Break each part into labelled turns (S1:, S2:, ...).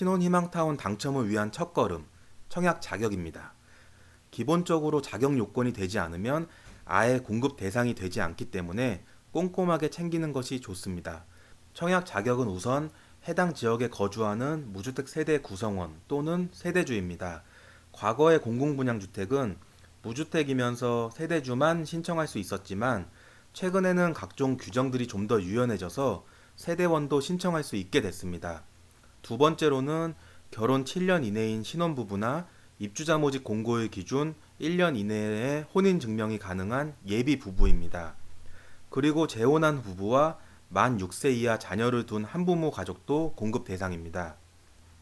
S1: 신혼희망타운 당첨을 위한 첫걸음, 청약 자격입니다. 기본적으로 자격 요건이 되지 않으면 아예 공급 대상이 되지 않기 때문에 꼼꼼하게 챙기는 것이 좋습니다. 청약 자격은 우선 해당 지역에 거주하는 무주택 세대 구성원 또는 세대주입니다. 과거의 공공분양주택은 무주택이면서 세대주만 신청할 수 있었지만 최근에는 각종 규정들이 좀 더 유연해져서 세대원도 신청할 수 있게 됐습니다. 두 번째로는 결혼 7년 이내인 신혼부부나 입주자 모집 공고일 기준 1년 이내에 혼인 증명이 가능한 예비 부부입니다. 그리고 재혼한 부부와 만 6세 이하 자녀를 둔 한부모 가족도 공급 대상입니다.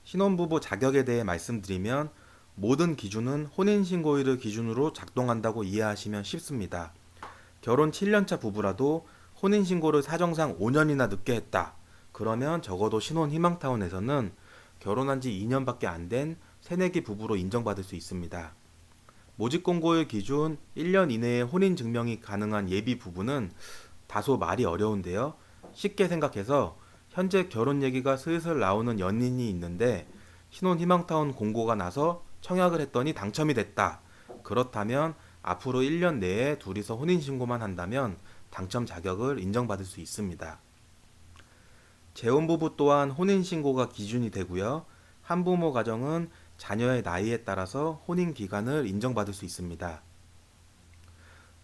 S1: 신혼부부 자격에 대해 말씀드리면 모든 기준은 혼인신고일을 기준으로 작동한다고 이해하시면 쉽습니다. 결혼 7년차 부부라도 혼인신고를 사정상 5년이나 늦게 했다. 그러면 적어도 신혼희망타운에서는 결혼한 지 2년밖에 안 된 새내기 부부로 인정받을 수 있습니다. 모집공고일 기준 1년 이내에 혼인증명이 가능한 예비 부부는 다소 말이 어려운데요. 쉽게 생각해서 현재 결혼 얘기가 슬슬 나오는 연인이 있는데 신혼희망타운 공고가 나서 청약을 했더니 당첨이 됐다. 그렇다면 앞으로 1년 내에 둘이서 혼인신고만 한다면 당첨 자격을 인정받을 수 있습니다. 재혼부부 또한 혼인신고가 기준이 되고요. 한부모 가정은 자녀의 나이에 따라서 혼인기간을 인정받을 수 있습니다.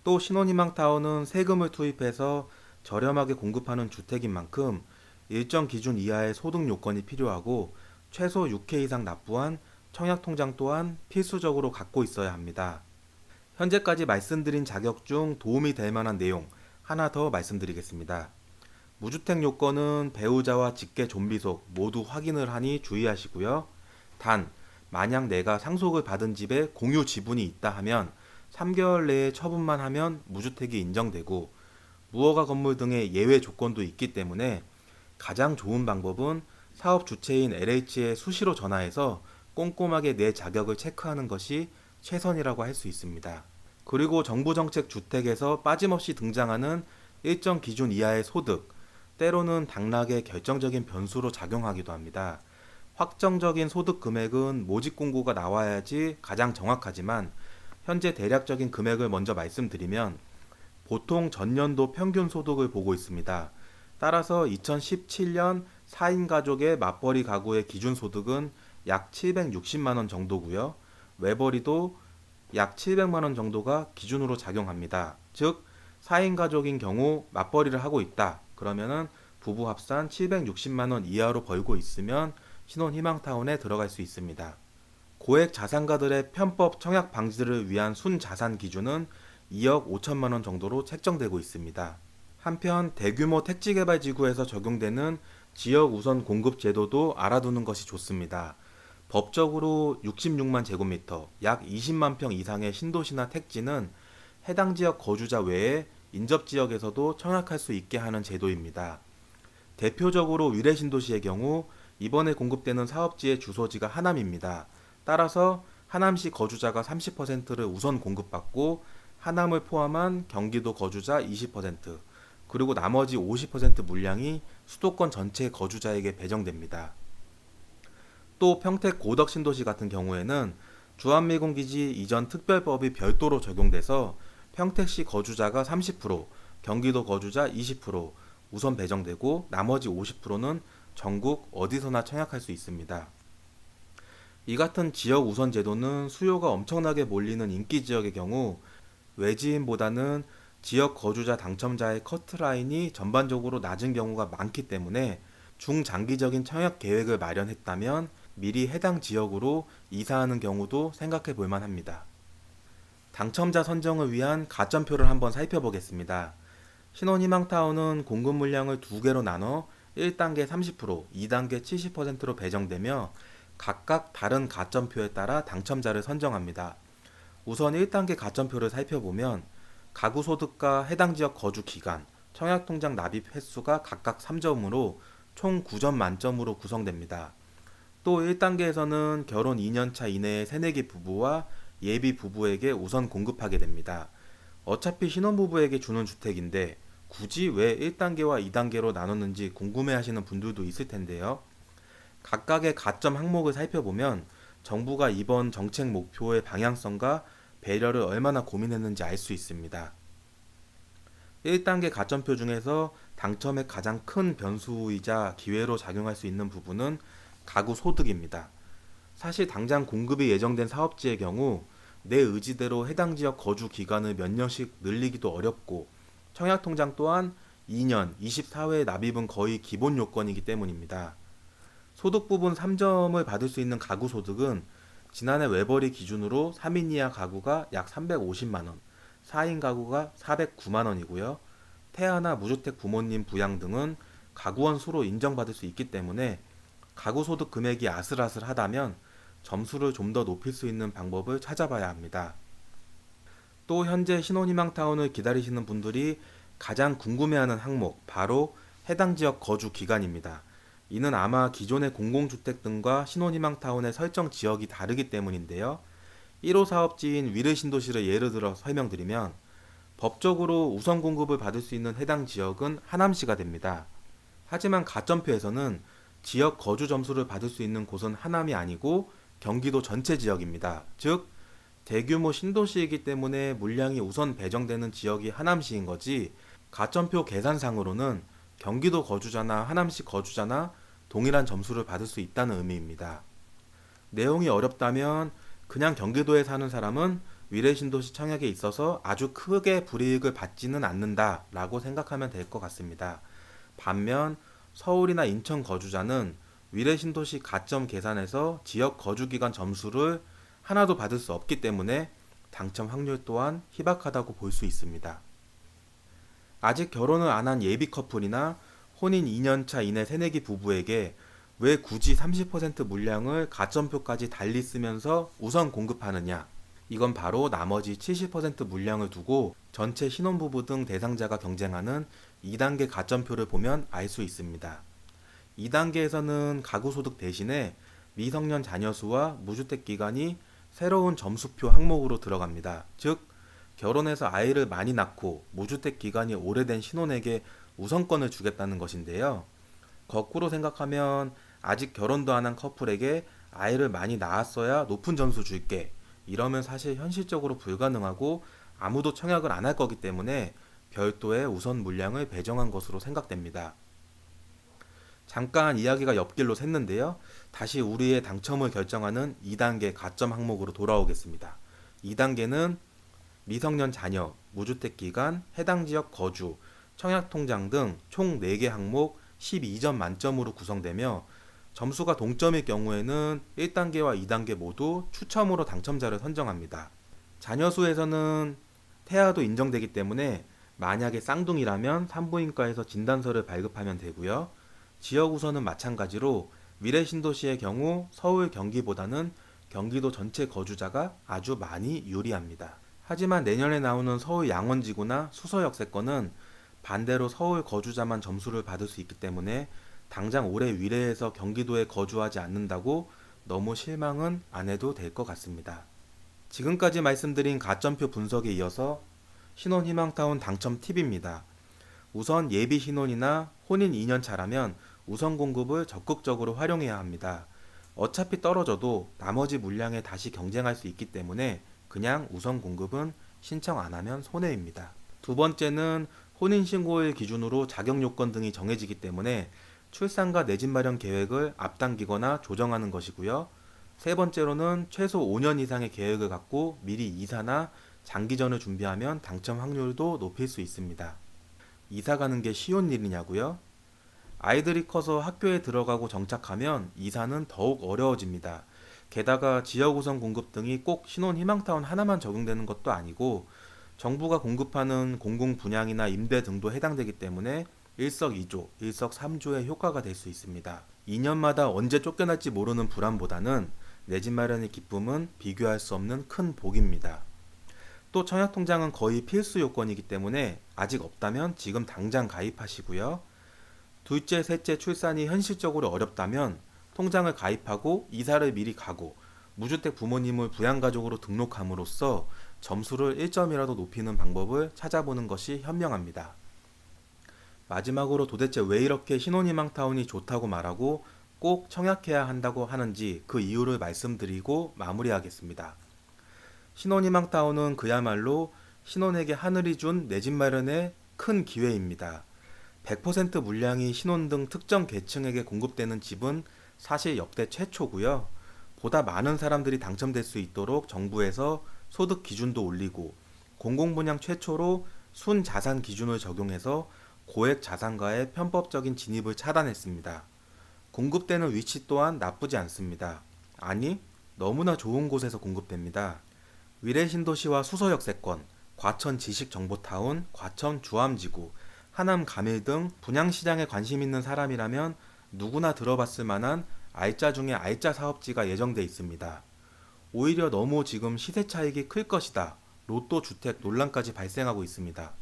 S1: 또 신혼희망타운은 세금을 투입해서 저렴하게 공급하는 주택인 만큼 일정 기준 이하의 소득 요건이 필요하고 최소 6회 이상 납부한 청약통장 또한 필수적으로 갖고 있어야 합니다. 현재까지 말씀드린 자격 중 도움이 될 만한 내용 하나 더 말씀드리겠습니다. 무주택 요건은 배우자와 직계 존비속 모두 확인을 하니 주의하시고요. 단, 만약 내가 상속을 받은 집에 공유 지분이 있다 하면 3개월 내에 처분만 하면 무주택이 인정되고 무허가 건물 등의 예외 조건도 있기 때문에 가장 좋은 방법은 사업 주체인 LH에 수시로 전화해서 꼼꼼하게 내 자격을 체크하는 것이 최선이라고 할 수 있습니다. 그리고 정부정책 주택에서 빠짐없이 등장하는 일정 기준 이하의 소득, 때로는 당락의 결정적인 변수로 작용하기도 합니다. 확정적인 소득 금액은 모집 공고가 나와야지 가장 정확하지만 현재 대략적인 금액을 먼저 말씀드리면 보통 전년도 평균 소득을 보고 있습니다. 따라서 2017년 4인 가족의 맞벌이 가구의 기준 소득은 약 760만 원 정도고요. 외벌이도 약 700만 원 정도가 기준으로 작용합니다. 즉 4인 가족인 경우 맞벌이를 하고 있다. 그러면은 부부 합산 760만 원 이하로 벌고 있으면 신혼희망타운에 들어갈 수 있습니다. 고액 자산가들의 편법 청약 방지를 위한 순자산 기준은 2억 5천만 원 정도로 책정되고 있습니다. 한편 대규모 택지개발지구에서 적용되는 지역 우선 공급 제도도 알아두는 것이 좋습니다. 법적으로 66만 제곱미터, 약 20만 평 이상의 신도시나 택지는 해당 지역 거주자 외에 인접지역에서도 청약할 수 있게 하는 제도입니다. 대표적으로 위례신도시의 경우 이번에 공급되는 사업지의 주소지가 하남입니다. 따라서 하남시 거주자가 30%를 우선 공급받고 하남을 포함한 경기도 거주자 20%, 그리고 나머지 50% 물량이 수도권 전체 거주자에게 배정됩니다. 또 평택 고덕신도시 같은 경우에는 주한미군기지 이전 특별법이 별도로 적용돼서 평택시 거주자가 30%, 경기도 거주자 20% 우선 배정되고 나머지 50%는 전국 어디서나 청약할 수 있습니다. 이 같은 지역 우선 제도는 수요가 엄청나게 몰리는 인기 지역의 경우 외지인보다는 지역 거주자 당첨자의 커트라인이 전반적으로 낮은 경우가 많기 때문에 중장기적인 청약 계획을 마련했다면 미리 해당 지역으로 이사하는 경우도 생각해 볼 만합니다. 당첨자 선정을 위한 가점표를 한번 살펴보겠습니다. 신혼희망타운은 공급 물량을 두 개로 나눠 1단계 30%, 2단계 70%로 배정되며 각각 다른 가점표에 따라 당첨자를 선정합니다. 우선 1단계 가점표를 살펴보면 가구 소득과 해당 지역 거주 기간, 청약통장 납입 횟수가 각각 3점으로 총 9점 만점으로 구성됩니다. 또 1단계에서는 결혼 2년차 이내의 새내기 부부와 예비 부부에게 우선 공급하게 됩니다. 어차피 신혼부부에게 주는 주택인데 굳이 왜 1단계와 2단계로 나눴는지 궁금해하시는 분들도 있을 텐데요. 각각의 가점 항목을 살펴보면 정부가 이번 정책 목표의 방향성과 배려를 얼마나 고민했는지 알 수 있습니다. 1단계 가점표 중에서 당첨의 가장 큰 변수이자 기회로 작용할 수 있는 부분은 가구 소득입니다. 사실 당장 공급이 예정된 사업지의 경우 내 의지대로 해당 지역 거주 기간을 몇 년씩 늘리기도 어렵고 청약통장 또한 2년 24회 납입은 거의 기본 요건이기 때문입니다. 소득 부분 3점을 받을 수 있는 가구 소득은 지난해 외벌이 기준으로 3인 이하 가구가 약 350만원, 4인 가구가 409만원이고요. 태아나 무주택 부모님 부양 등은 가구원 수로 인정받을 수 있기 때문에 가구 소득 금액이 아슬아슬하다면 점수를 좀 더 높일 수 있는 방법을 찾아봐야 합니다. 또 현재 신혼희망타운을 기다리시는 분들이 가장 궁금해하는 항목, 바로 해당 지역 거주 기간입니다. 이는 아마 기존의 공공주택 등과 신혼희망타운의 설정 지역이 다르기 때문인데요. 1호 사업지인 위례신도시를 예를 들어 설명드리면 법적으로 우선 공급을 받을 수 있는 해당 지역은 하남시가 됩니다. 하지만 가점표에서는 지역 거주 점수를 받을 수 있는 곳은 하남이 아니고 경기도 전체 지역입니다. 즉 대규모 신도시이기 때문에 물량이 우선 배정되는 지역이 하남시인 거지, 가점표 계산상으로는 경기도 거주자나 하남시 거주자나 동일한 점수를 받을 수 있다는 의미입니다. 내용이 어렵다면 그냥 경기도에 사는 사람은 위례신도시 청약에 있어서 아주 크게 불이익을 받지는 않는다 라고 생각하면 될 것 같습니다. 반면 서울이나 인천 거주자는 위례신도시 가점 계산에서 지역 거주기간 점수를 하나도 받을 수 없기 때문에 당첨 확률 또한 희박하다고 볼 수 있습니다. 아직 결혼을 안 한 예비 커플이나 혼인 2년차 이내 새내기 부부에게 왜 굳이 30% 물량을 가점표까지 달리 쓰면서 우선 공급하느냐? 이건 바로 나머지 70% 물량을 두고 전체 신혼부부 등 대상자가 경쟁하는 2단계 가점표를 보면 알 수 있습니다. 2단계에서는 가구소득 대신에 미성년 자녀 수와 무주택 기간이 새로운 점수표 항목으로 들어갑니다. 즉 결혼해서 아이를 많이 낳고 무주택 기간이 오래된 신혼에게 우선권을 주겠다는 것인데요. 거꾸로 생각하면 아직 결혼도 안 한 커플에게 아이를 많이 낳았어야 높은 점수 줄게, 이러면 사실 현실적으로 불가능하고 아무도 청약을 안 할 거기 때문에 별도의 우선 물량을 배정한 것으로 생각됩니다. 잠깐 이야기가 옆길로 샜는데요. 다시 우리의 당첨을 결정하는 2단계 가점 항목으로 돌아오겠습니다. 2단계는 미성년 자녀, 무주택 기간, 해당 지역 거주, 청약통장 등 총 4개 항목 12점 만점으로 구성되며 점수가 동점일 경우에는 1단계와 2단계 모두 추첨으로 당첨자를 선정합니다. 자녀 수에서는 태아도 인정되기 때문에 만약에 쌍둥이라면 산부인과에서 진단서를 발급하면 되고요. 지역 우선은 마찬가지로 위례신도시의 경우 서울 경기보다는 경기도 전체 거주자가 아주 많이 유리합니다. 하지만 내년에 나오는 서울 양원지구나 수서역세권은 반대로 서울 거주자만 점수를 받을 수 있기 때문에 당장 올해 위례에서 경기도에 거주하지 않는다고 너무 실망은 안 해도 될 것 같습니다. 지금까지 말씀드린 가점표 분석에 이어서 신혼희망타운 당첨 팁입니다. 우선 예비 신혼이나 혼인 2년차라면 우선 공급을 적극적으로 활용해야 합니다. 어차피 떨어져도 나머지 물량에 다시 경쟁할 수 있기 때문에 그냥 우선 공급은 신청 안 하면 손해입니다. 두 번째는 혼인신고일 기준으로 자격 요건 등이 정해지기 때문에 출산과 내 집 마련 계획을 앞당기거나 조정하는 것이고요. 세 번째로는 최소 5년 이상의 계획을 갖고 미리 이사나 장기전을 준비하면 당첨 확률도 높일 수 있습니다. 이사 가는 게 쉬운 일이냐고요? 아이들이 커서 학교에 들어가고 정착하면 이사는 더욱 어려워집니다. 게다가 지역 우선 공급 등이 꼭 신혼희망타운 하나만 적용되는 것도 아니고 정부가 공급하는 공공 분양이나 임대 등도 해당되기 때문에 일석이조, 일석삼조의 효과가 될 수 있습니다. 2년마다 언제 쫓겨날지 모르는 불안보다는 내 집 마련의 기쁨은 비교할 수 없는 큰 복입니다. 또 청약통장은 거의 필수 요건이기 때문에 아직 없다면 지금 당장 가입하시고요. 둘째, 셋째 출산이 현실적으로 어렵다면 통장을 가입하고 이사를 미리 가고 무주택 부모님을 부양가족으로 등록함으로써 점수를 1점이라도 높이는 방법을 찾아보는 것이 현명합니다. 마지막으로 도대체 왜 이렇게 신혼희망타운이 좋다고 말하고 꼭 청약해야 한다고 하는지 그 이유를 말씀드리고 마무리하겠습니다. 신혼희망타운은 그야말로 신혼에게 하늘이 준 내 집 마련의 큰 기회입니다. 100% 물량이 신혼 등 특정 계층에게 공급되는 집은 사실 역대 최초고요. 보다 많은 사람들이 당첨될 수 있도록 정부에서 소득 기준도 올리고 공공분양 최초로 순자산 기준을 적용해서 고액 자산가의 편법적인 진입을 차단했습니다. 공급되는 위치 또한 나쁘지 않습니다. 아니, 너무나 좋은 곳에서 공급됩니다. 위례신도시와 수서역세권, 과천 지식정보타운, 과천 주암지구, 하남 가밀 등 분양시장에 관심 있는 사람이라면 누구나 들어봤을 만한 알짜 중에 알짜 사업지가 예정돼 있습니다. 오히려 너무 지금 시세 차익이 클 것이다. 로또 주택 논란까지 발생하고 있습니다.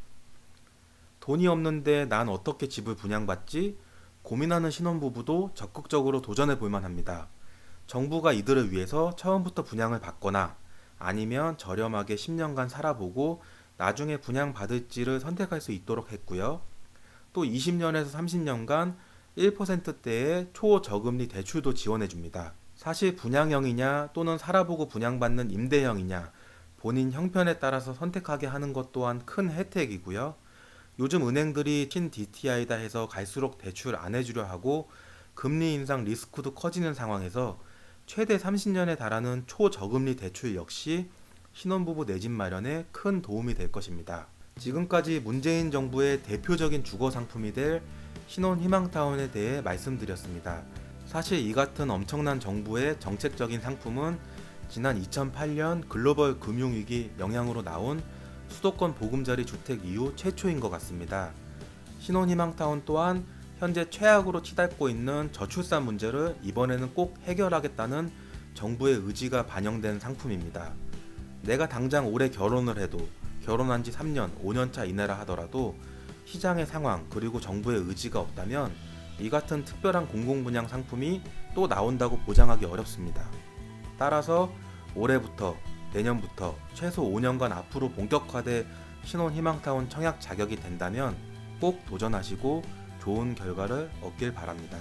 S1: 돈이 없는데 난 어떻게 집을 분양받지? 고민하는 신혼부부도 적극적으로 도전해 볼 만합니다. 정부가 이들을 위해서 처음부터 분양을 받거나 아니면 저렴하게 10년간 살아보고 나중에 분양받을지를 선택할 수 있도록 했고요. 또 20년에서 30년간 1%대의 초저금리 대출도 지원해 줍니다. 사실 분양형이냐 또는 살아보고 분양받는 임대형이냐 본인 형편에 따라서 선택하게 하는 것 또한 큰 혜택이고요. 요즘 은행들이 신 DTI다 해서 갈수록 대출 안 해주려 하고 금리 인상 리스크도 커지는 상황에서 최대 30년에 달하는 초저금리 대출 역시 신혼부부 내 집 마련에 큰 도움이 될 것입니다. 지금까지 문재인 정부의 대표적인 주거 상품이 될 신혼희망타운에 대해 말씀드렸습니다. 사실 이 같은 엄청난 정부의 정책적인 상품은 지난 2008년 글로벌 금융위기 영향으로 나온 수도권 보금자리 주택 이후 최초인 것 같습니다. 신혼희망타운 또한 현재 최악으로 치닫고 있는 저출산 문제를 이번에는 꼭 해결하겠다는 정부의 의지가 반영된 상품입니다. 내가 당장 올해 결혼을 해도 결혼한 지 3년, 5년차 이내라 하더라도 시장의 상황 그리고 정부의 의지가 없다면 이 같은 특별한 공공분양 상품이 또 나온다고 보장하기 어렵습니다. 따라서 올해부터 내년부터 최소 5년간 앞으로 본격화돼 신혼희망타운 청약 자격이 된다면 꼭 도전하시고 좋은 결과를 얻길 바랍니다.